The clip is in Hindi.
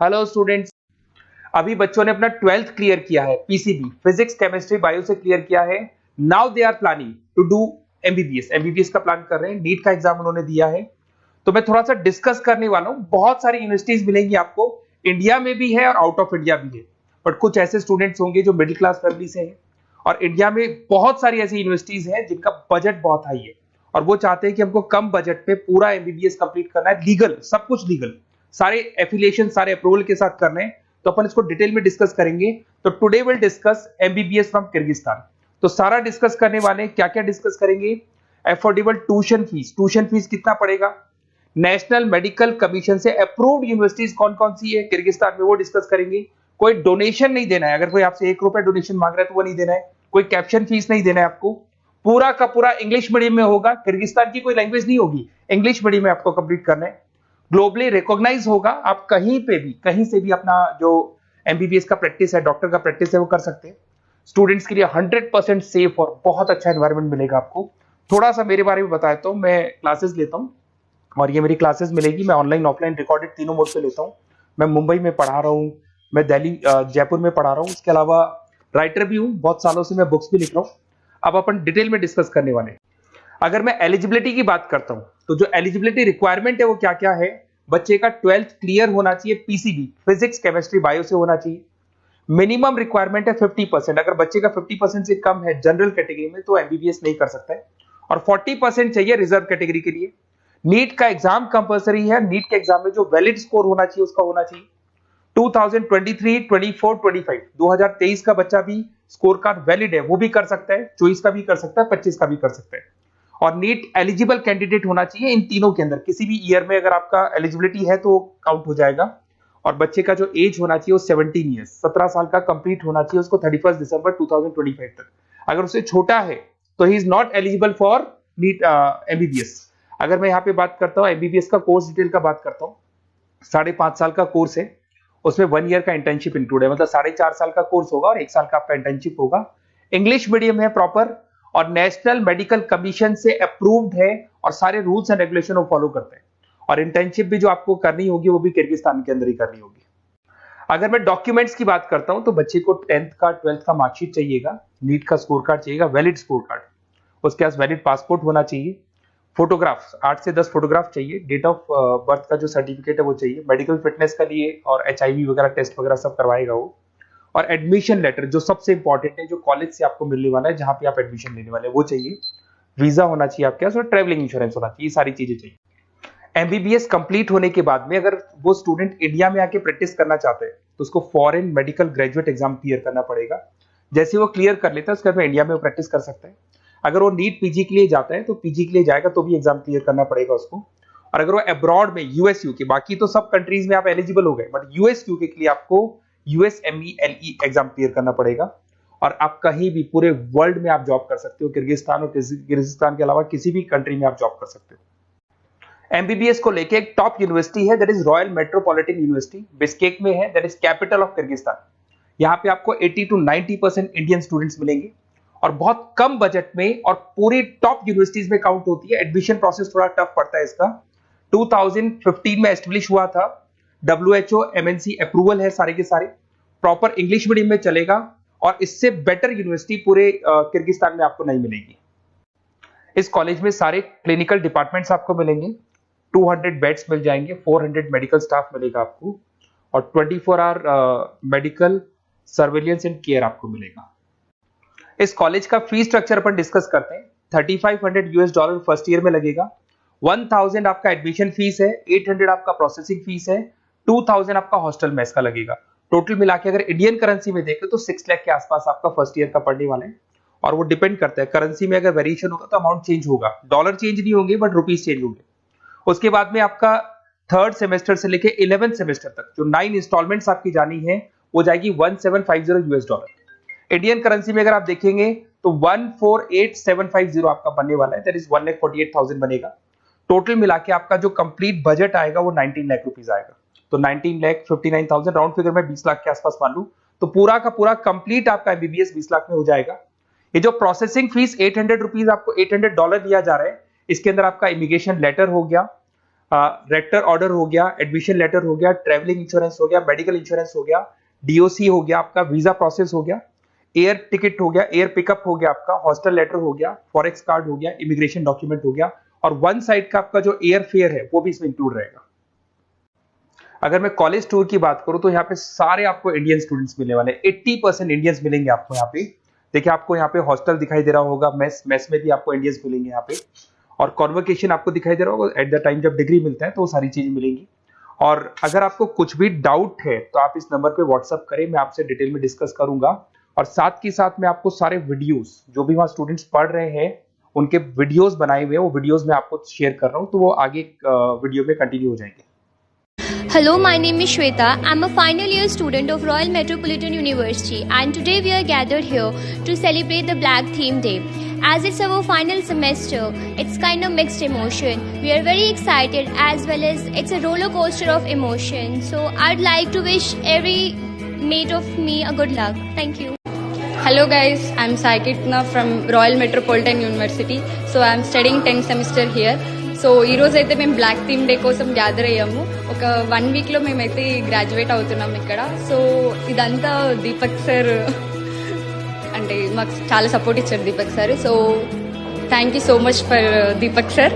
Hello students. अभी बच्चों ने अपना 12th क्लियर किया है, पीसीबी फिजिक्स केमिस्ट्री बायो से क्लियर किया है। Now they are planning to do MBBS का प्लान कर रहे हैं। नीट का एग्जाम उन्होंने दिया है, तो मैं थोड़ा सा डिस्कस करने वाला हूं। बहुत सारी यूनिवर्सिटीज मिलेंगी आपको, इंडिया में भी है और आउट ऑफ इंडिया भी है। बट कुछ ऐसे स्टूडेंट्स होंगे जो मिडिल क्लास फैमिली से हैं, और इंडिया में बहुत सारी ऐसी यूनिवर्सिटीज हैं जिनका बजट बहुत हाई है और वो चाहते हैं कि हमको कम बजट पे पूरा एमबीबीएस कंप्लीट करना है, लीगल, सब कुछ लीगल, सारे एफिलिएशन सारे अप्रूवल के साथ करने हैं। तो अपन इसको डिटेल में डिस्कस करेंगे। तो today will discuss MBBS from Kyrgyzstan. तो सारा डिस्कस करने वाले, क्या क्या डिस्कस करेंगे? अफोर्डेबल ट्यूशन फीस कितना पड़ेगा, नेशनल मेडिकल कमीशन से अप्रूव्ड यूनिवर्सिटीज कौन कौन सी है किर्गिस्तान में, वो डिस्कस करेंगे। कोई डोनेशन नहीं देना है, अगर कोई आपसे 1 रुपया डोनेशन मांग रहा है तो वो नहीं देना है। कोई कैप्शन फीस नहीं देना है आपको। पूरा का पूरा इंग्लिश मीडियम में होगा, किर्गिस्तान की कोई लैंग्वेज नहीं होगी, इंग्लिश मीडियम में आपको कंप्लीट करना है। ग्लोबली रिकॉग्नाइज होगा, आप कहीं पे भी कहीं से भी अपना जो एमबीबीएस का प्रैक्टिस है, डॉक्टर का प्रैक्टिस है, वो कर सकते हैं। स्टूडेंट्स के लिए 100% सेफ और बहुत अच्छा एनवायरनमेंट मिलेगा आपको। थोड़ा सा मेरे बारे में बताया तो मैं क्लासेस लेता हूँ और ये मेरी क्लासेस मिलेगी, मैं ऑनलाइन ऑफलाइन रिकॉर्डेड तीनों मोड पे लेता हूँ। मैं मुंबई में पढ़ा रहा हूँ, मैं दिल्ली जयपुर में पढ़ा रहा हूँ, इसके अलावा राइटर भी हूँ, बहुत सालों से मैं बुक्स भी लिख रहा हूँ। अब अपन डिटेल में डिस्कस करने वाले हैं। अगर मैं एलिजिबिलिटी की बात करता हूं तो जो एलिजिबिलिटी रिक्वायरमेंट है वो क्या क्या है? बच्चे का 12th क्लियर होना चाहिए, पीसीबी फिजिक्स केमिस्ट्री बायो से होना चाहिए। मिनिमम रिक्वायरमेंट है 50%। अगर बच्चे का 50% से कम है जनरल कैटेगरी में तो एमबीबीएस नहीं कर सकता है, और 40% चाहिए रिजर्व कैटेगरी के लिए। नीट का एग्जाम कंपलसरी है। नीट के एग्जाम में जो वैलिड स्कोर होना चाहिए उसका होना चाहिए 2023, 24, 25, 2023 का बच्चा भी स्कोर कार्ड वैलिड है, वो भी कर सकता है, 24 का भी कर सकता है, 25 का भी कर सकता है। और नीट एलिजिबल कैंडिडेट होना चाहिए इन तीनों के अंदर, किसी भी ईयर में अगर आपका एलिजिबिलिटी है तो काउंट हो जाएगा। और बच्चे का जो एज होना चाहिए वो 17 ईयर्स, 17 साल का कंप्लीट होना चाहिए उसको 31 दिसंबर 2025 तक। अगर उससे छोटा है तो he is not eligible for NEET MBBS. अगर मैं यहाँ पे बात करता हूँ एमबीबीएस का कोर्स डिटेल का बात करता हूँ, 5.5 साल का कोर्स है, उसमें 1 ईयर का इंटर्नशिप इंक्लूड है, मतलब 4.5 साल का कोर्स होगा और 1 साल का आपका इंटर्नशिप होगा। इंग्लिश मीडियम है प्रॉपर, और नेशनल मेडिकल कमीशन से अप्रूव्ड है और सारे रूल्स एंड रेगुलेशन वो फॉलो करते हैं। और इंटर्नशिप भी जो आपको करनी होगी वो भी किर्गिस्तान के अंदर ही करनी होगी। अगर मैं डॉक्यूमेंट्स की बात करता हूं तो बच्चे को 10th का 12th का मार्कशीट चाहिएगा, नीट का स्कोर कार्ड चाहिएगा, वैलिड स्कोर कार्ड, उसके पास वैलिड पासपोर्ट होना चाहिए, फोटोग्राफ 8 से 10 फोटोग्राफ चाहिए, डेट ऑफ बर्थ का जो सर्टिफिकेट है वो चाहिए, मेडिकल फिटनेस का लिए और एचआईवी वगैरह टेस्ट वगैरह सब करवाएगा वो, और एडमिशन लेटर जो सबसे इंपॉर्टेंट है, जो कॉलेज से आपको मिलने वाला है, जहां पे आप एडमिशन लेने वाले हैं वो चाहिए, वीजा होना चाहिए आपके पास और ट्रैवलिंग इंश्योरेंस होना चाहिए, ये सारी चीजें चाहिए। एमबीबीएस कंप्लीट होने के बाद में अगर वो स्टूडेंट इंडिया में आके प्रैक्टिस करना चाहते हैं तो उसको foreign medical graduate exam clear करना पड़ेगा। जैसे वो क्लियर कर लेता है उसके बाद में इंडिया में प्रैक्टिस कर सकता है। अगर वो नीट पीजी के लिए जाता है तो पीजी के लिए जाएगा तो भी एग्जाम क्लियर करना पड़ेगा उसको। और अगर वो अब्रॉड में यूएस यूके, बाकी तो सब कंट्रीज में आप एलिजिबल हो गए, बट यूएस यूके के लिए आपको यूएसएमईएलई एग्जाम क्लियर करना पड़ेगा। और आप कहीं भी पूरे वर्ल्ड में आप जॉब कर सकते हो, किर्गिस्तान और किर्गिस्तान के अलावा किसी भी कंट्री में आप जॉब कर सकते हो। एमबीबीएस को लेके एक टॉप यूनिवर्सिटी है, that is royal metropolitan university, Bishkek में है, that is capital of Kyrgyzstan. यहाँ पे आपको 80 to 90% इंडियन स्टूडेंट्स मिलेंगे और बहुत कम बजट में, और पूरी टॉप यूनिवर्सिटीज में काउंट होती है। एडमिशन प्रोसेस थोड़ा टफ पड़ता है इसका। 2015 में एस्टेब्लिश हुआ था, WHO MNC अप्रूवल है, सारे के सारे प्रॉपर इंग्लिश मीडियम में चलेगा, और इससे बेटर यूनिवर्सिटी पूरे किर्गिस्तान में आपको नहीं मिलेगी। इस कॉलेज में सारे क्लिनिकल डिपार्टमेंट्स आपको मिलेंगे, 200 बेड्स मिल जाएंगे, 400 मेडिकल स्टाफ मिलेगा आपको, और 24 hour medical surveillance and care आपको मिलेगा। इस कॉलेज का फी स्ट्रक्चर अपन डिस्कस करते हैं। $3500 फर्स्ट ईयर में लगेगा, 1000 आपका एडमिशन फीस है, 800 आपका प्रोसेसिंग फीस है, 2000 आपका हॉस्टल मेस का लगेगा। टोटल मिला के अगर इंडियन करेंसी में देखें तो 6 लाख के आसपास आपका फर्स्ट ईयर का पड़ने वाला है। और वो डिपेंड करता है करेंसी में, अगर वेरिएशन होगा तो अमाउंट चेंज होगा, डॉलर चेंज नहीं होंगे बट रुपीज चेंज होंगे। उसके बाद में आपका 3rd सेमेस्टर से लेके 11th सेमेस्टर तक जो 9 इंस्टॉलमेंट्स आपकी जानी है वो जाएगी $1750। इंडियन करेंसी में अगर आप देखेंगे तो 148750 आपका बनने वाला है, दैट इज 1,48,000 बनेगा। टोटल मिला के आपका जो कंप्लीट बजट आएगा वो 19 लाख रुपीज आएगा। तो 19,59,000 राउंड फिगर में 20 लाख के आसपास मान लू, तो पूरा का पूरा कंप्लीट आपका एमबीबीएस 20 लाख में हो जाएगा। ये जो प्रोसेसिंग फीस $800 आपको $800 दिया जा रहा है, इसके अंदर आपका इमिग्रेशन लेटर हो गया, रेक्टर ऑर्डर हो गया, एडमिशन लेटर हो गया, ट्रेवलिंग इंश्योरेंस हो गया, मेडिकल इंश्योरेंस हो गया, डीओसी हो गया, आपका वीजा प्रोसेस हो गया, एयर टिकट हो गया, एयर पिकअप हो गया, आपका हॉस्टल लेटर हो गया, फॉरेक्स कार्ड हो गया, इमिग्रेशन डॉक्यूमेंट हो गया, और वन साइड का आपका जो एयर फेयर है वो भी इसमें इंक्लूड रहेगा। अगर मैं कॉलेज टूर की बात करूं तो यहाँ पे सारे आपको इंडियन स्टूडेंट्स मिलने वाले, 80% इंडियंस मिलेंगे आपको यहाँ पे। देखिए आपको यहाँ पे हॉस्टल दिखाई दे रहा होगा, मेस में भी आपको इंडियंस मिलेंगे यहाँ पे, और कॉन्वोकेशन आपको दिखाई दे रहा होगा एट द टाइम जब डिग्री मिलता है, तो वो सारी चीजें मिलेंगी। और अगर आपको कुछ भी डाउट है तो आप इस नंबर पे व्हाट्सअप करें, मैं आपसे डिटेल में डिस्कस करूंगा। और साथ ही साथ मैं आपको सारे वीडियोस जो भी वहाँ स्टूडेंट्स पढ़ रहे हैं उनके वीडियोस बनाए हुए हैं, वो वीडियोस मैं आपको शेयर कर रहा हूँ, तो वो आगे वीडियो में कंटिन्यू हो जाएंगे। Hello, my name is Shweta. I'm a final year student of Royal Metropolitan University, and today we are gathered here to celebrate the Black Theme Day. As it's our final semester, it's kind of mixed emotion. We are very excited as well as it's a roller coaster of emotion. So I'd like to wish every mate of me a good luck. Thank you. Hello guys, I'm Saikitna from Royal Metropolitan University. So I'm studying 10th semester here. So ఈరోజు అయితే మేము బ్లాక్ థీమ్ డే కోసం గ్యాదర్ అయ్యాము. ఒక 1 వీక్లో మేమైతే గ్రాడ్యుయేట్ అవుతున్నాం ఇక్కడ. సో ఇదంతా దీపక్ సార్ అంటే మాకు చాలా సపోర్ట్ ఇచ్చారు Deepak sir. So thank you so much for Deepak sir.